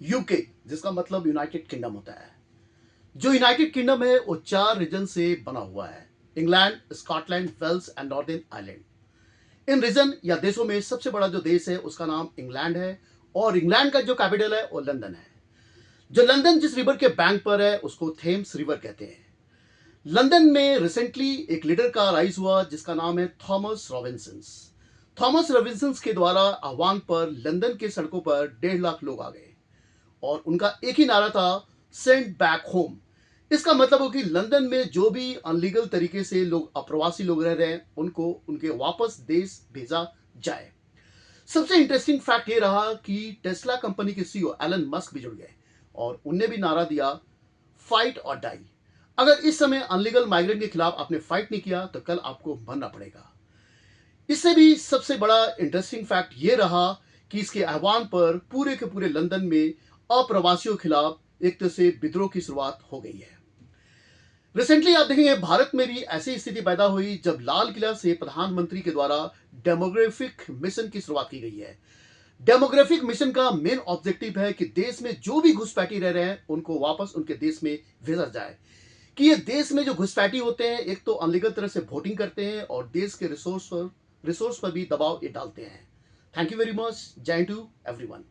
UK, जिसका मतलब United kingdom होता है। जो यूनाइटेड किंगडम है वो 4 रीजन से बना हुआ है। England, Scotland, Wales and Northern Ireland. इन रीजन या देशों में सबसे बड़ा जो देश है उसका नाम इंग्लैंड है और इंग्लैंड का जो कैपिटल है वो लंदन है। जो लंदन जिस रिवर के बैंक पर है उसको थेम्स रिवर कहते हैं। लंदन में रिसेंटली एक लीडर का राइज हुआ जिसका नाम है थॉमस रॉबिन्सन। थॉमस रॉबिन्सन के द्वारा आह्वान पर लंदन के सड़कों पर 1.5 लाख लोग आ गए और उनका एक ही नारा था, सेंड बैक होम। इसका मतलब हो कि लंदन में जो भी अनलीगल तरीके से लोग अप्रवासी लोग रह रहे हैं उनको उनके वापस देश भेजा जाए। सबसे इंटरेस्टिंग फैक्ट ये रहा कि टेस्ला कंपनी के सीईओ एलन मस्क भी जुड़ गए और उनने भी नारा दिया, फाइट और डाई। अगर इस समय अनलीगल माइग्रेंट के खिलाफ आपने फाइट नहीं किया तो कल आपको मरना पड़ेगा। इससे भी सबसे बड़ा इंटरेस्टिंग फैक्ट ये रहा कि इसके आह्वान पर पूरे के पूरे लंदन में अप्रवासियों के खिलाफ एक तरह से विद्रोह की शुरुआत हो गई है। रिसेंटली आप देखेंगे भारत में भी ऐसी स्थिति पैदा हुई जब लाल किला से प्रधानमंत्री के द्वारा डेमोग्राफिक मिशन की शुरुआत की गई है। डेमोग्राफिक मिशन का मेन ऑब्जेक्टिव है कि देश में जो भी घुसपैठी रह रहे हैं उनको वापस उनके देश में भेजा जाए। कि ये देश में जो घुसपैठी होते हैं एक तो अनलीगल तरह से वोटिंग करते हैं और देश के रिसोर्स पर भी दबाव ये डालते हैं। Thank you very much. जय टू एवरीवन।